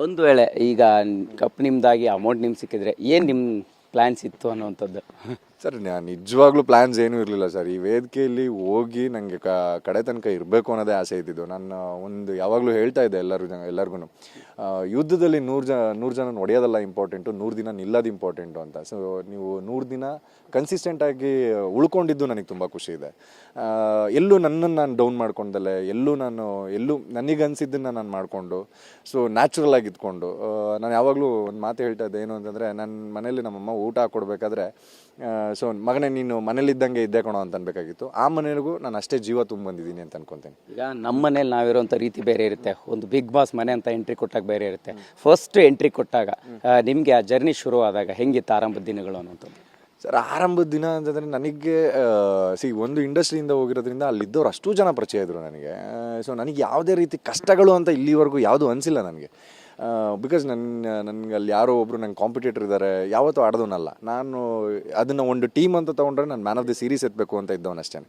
ಒಂದು ವೇಳೆ ಈಗ ಕಪ್ ನಿಮ್ದಾಗಿ ಅಮೌಂಟ್ ನಿಮ್ಗೆ ಸಿಕ್ಕಿದ್ರೆ ಏನು ನಿಮ್ಮ ಪ್ಲ್ಯಾನ್ಸ್ ಇತ್ತು ಅನ್ನೋವಂಥದ್ದು? ಸರ್ ನಿಜವಾಗ್ಲೂ ಪ್ಲ್ಯಾನ್ಸ್ ಏನೂ ಇರಲಿಲ್ಲ ಸರ್. ಈ ವೇದಿಕೆಯಲ್ಲಿ ಹೋಗಿ ನನಗೆ ಕಡೆ ತನಕ ಇರಬೇಕು ಅನ್ನೋದೇ ಆಸೆ ಇದ್ದಿದ್ದು. ನಾನು ಒಂದು ಯಾವಾಗಲೂ ಹೇಳ್ತಾ ಇದ್ದೆ ಎಲ್ಲರಿಗೂ ಯುದ್ಧದಲ್ಲಿ 100 ಜನ ಹೊಡೆಯೋದಲ್ಲ ಇಂಪಾರ್ಟೆಂಟು, 100 ದಿನ ನಿಲ್ಲೋದು ಇಂಪಾರ್ಟೆಂಟು ಅಂತ. ಸೊ ನೀವು 100 ದಿನ ಕನ್ಸಿಸ್ಟೆಂಟಾಗಿ ಉಳ್ಕೊಂಡಿದ್ದು ನನಗೆ ತುಂಬ ಖುಷಿ ಇದೆ. ಎಲ್ಲೂ ನನ್ನನ್ನು ನಾನು ಡೌನ್ ಮಾಡ್ಕೊಂಡಲ್ಲೇ, ಎಲ್ಲೂ ನನಗನ್ಸಿದ್ದನ್ನು ನಾನು ಮಾಡಿಕೊಂಡು, ಸೊ ನ್ಯಾಚುರಲ್ ಆಗಿ ಇದ್ಕೊಂಡು, ನಾನು ಯಾವಾಗಲೂ ಒಂದು ಮಾತು ಹೇಳ್ತಾ ಇದ್ದೆ. ಏನು ಅಂತಂದರೆ, ನನ್ನ ಮನೇಲಿ ನಮ್ಮಮ್ಮ ಊಟ ಹಾಕ್ಕೊಡ್ಬೇಕಾದ್ರೆ ಸೊ ಮಗನೇ ನೀನು ಮನೇಲಿದ್ದಂಗೆ ಇದ್ದೇ ಕೊಡೋ ಅಂತ ಅನ್ಬೇಕಾಗಿತ್ತು. ಆ ಮನೆಗೂ ನಾನು ಅಷ್ಟೇ ಜೀವ ಬಂದಿದ್ದೀನಿ ಅಂತ ಅನ್ಕೊತೀನಿ. ಈಗ ನಮ್ಮ ಮನೇಲಿ ನಾವಿರೋಂಥ ರೀತಿ ಬೇರೆ ಇರುತ್ತೆ, ಒಂದು ಬಿಗ್ ಬಾಸ್ ಮನೆ ಅಂತ ಎಂಟ್ರಿ ಕೊಟ್ಟಾಗ ಬೇರೆ ಇರುತ್ತೆ. ಫಸ್ಟ್ ಎಂಟ್ರಿ ಕೊಟ್ಟಾಗ ನಿಮಗೆ ಆ ಜರ್ನಿ ಶುರು ಆದಾಗ ಹೆಂಗಿತ್ತು ಆರಂಭದ ದಿನಗಳು ಅನ್ನೋಂಥದ್ದು? ಸರ್, ಆರಂಭದ ದಿನ ಅಂತಂದರೆ ನನಗೆ ಒಂದು ಇಂಡಸ್ಟ್ರಿಯಿಂದ ಹೋಗಿರೋದ್ರಿಂದ ಅಲ್ಲಿದ್ದವ್ರು ಅಷ್ಟು ಜನ ಪರಿಚಯ ಇದ್ದರು ನನಗೆ. ಸೊ ನನಗೆ ಯಾವುದೇ ರೀತಿ ಕಷ್ಟಗಳು ಅಂತ ಇಲ್ಲಿವರೆಗೂ ಯಾವುದೂ ಅನಿಸಿಲ್ಲ ನನಗೆ. ಬಿಕಾಸ್ ನನಗೆ ಅಲ್ಲಿ ಯಾರೋ ಒಬ್ಬರು ನಂಗೆ ಕಾಂಪಿಟೇಟರ್ ಇದ್ದಾರೆ, ಯಾವತ್ತೂ ಆಡೋದನ್ನಲ್ಲ ನಾನು. ಅದನ್ನು ಒಂದು ಟೀಮ್ ಅಂತ ತೊಗೊಂಡ್ರೆ ನಾನು ಮ್ಯಾನ್ ಆಫ್ ದಿ ಸೀರೀಸ್ ಎತ್ತಬೇಕು ಅಂತ ಇದ್ದವನಷ್ಟೇ.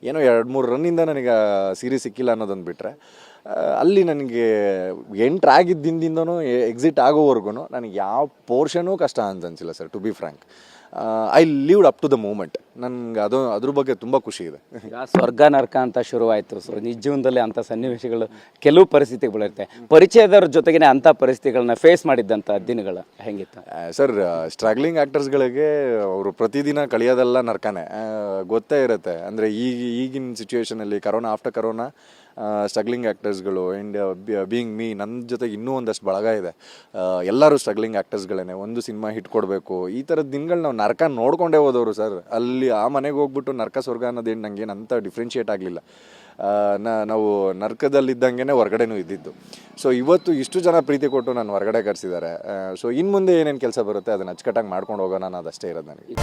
ಏನೋ 2-3 ರನ್ನಿಂದ ನನಗೆ ಸೀರೀಸ್ ಸಿಕ್ಕಿಲ್ಲ ಅನ್ನೋದೊಂದು ಬಿಟ್ಟರೆ, ಅಲ್ಲಿ ನನಗೆ ಎಂಟ್ರ್ ಆಗಿದ್ದಿಂದನೂ ಎಕ್ಸಿಟ್ ಆಗೋವರೆಗೂ ನನಗೆ ಯಾವ ಪೋರ್ಷನೂ ಕಷ್ಟ ಅಂತ ಅನಿಸಿಲ್ಲ sir, to be frank. I lived up to the moment. ನನಗೆ ಅದ್ರ ಬಗ್ಗೆ ತುಂಬ ಖುಷಿ ಇದೆ. ಈಗ ಸ್ವರ್ಗ ನರ್ಕ ಅಂತ ಶುರುವಾಯಿತು. ಸೊ ನಿಜ ಜೀವನದಲ್ಲಿ ಅಂಥ ಸನ್ನಿವೇಶಗಳು, ಕೆಲವು ಪರಿಸ್ಥಿತಿಗಳಿರುತ್ತೆ. ಪರಿಚಯದವ್ರ ಜೊತೆಗೇ ಅಂಥ ಪರಿಸ್ಥಿತಿಗಳನ್ನ ಫೇಸ್ ಮಾಡಿದ್ದಂಥ ದಿನಗಳು ಹೆಂಗಿತ್ತು ಸರ್? ಸ್ಟ್ರಗ್ಲಿಂಗ್ ಆ್ಯಕ್ಟರ್ಸ್ಗಳಿಗೆ ಅವರು ಪ್ರತಿದಿನ ಕಳಿಯೋದೆಲ್ಲ ನರ್ಕನೇ, ಗೊತ್ತೇ ಇರುತ್ತೆ. ಅಂದರೆ ಈಗಿನ ಸಿಚುವೇಷನಲ್ಲಿ ಆಫ್ಟರ್ ಕರೋನಾ ಸ್ಟ್ರಗ್ಲಿಂಗ್ ಆ್ಯಕ್ಟರ್ಸ್ಗಳು ಆ್ಯಂಡ್ ಬೀಯಿಂಗ್ ಮೀ, ನನ್ನ ಜೊತೆಗೆ ಇನ್ನೂ ಒಂದಷ್ಟು ಬಳಗ ಇದೆ. ಎಲ್ಲರೂ ಸ್ಟ್ರಗ್ಲಿಂಗ್ ಆ್ಯಕ್ಟರ್ಸ್ಗಳೇ. ಒಂದು ಸಿನಿಮಾ ಹಿಟ್ ಕೊಡಬೇಕು, ಈ ಥರದ ದಿನಗಳು ನಾವು ನರ್ಕ ನೋಡ್ಕೊಂಡೇ ಹೋದವರು ಸರ್. ಅಲ್ಲಿ ಆ ಮನೆಗೆ ಹೋಗ್ಬಿಟ್ಟು ನರ್ಕ ಸ್ವರ್ಗ ಅನ್ನೋದೇನು ನನಗೇನು ಅಂತ ಡಿಫ್ರೆನ್ಷಿಯೇಟ್ ಆಗಲಿಲ್ಲ. ನಾವು ನರ್ಕದಲ್ಲಿದ್ದಂಗೆ ಹೊರಗಡೆನೂ ಇದ್ದಿದ್ದು. ಸೊ ಇವತ್ತು ಇಷ್ಟು ಜನ ಪ್ರೀತಿ ಕೊಟ್ಟು ನಾನು ಹೊರಗಡೆ ಕರೆಸಿದ್ದಾರೆ. ಸೊ ಇನ್ನು ಮುಂದೆ ಏನೇನು ಕೆಲಸ ಬರುತ್ತೆ ಅದನ್ನು ಅಚ್ಚುಕಟ್ಟಾಗಿ ಮಾಡ್ಕೊಂಡು ಹೋಗೋಣ ಅನ್ನೋದಷ್ಟೇ ಇರೋದು ನನಗೆ.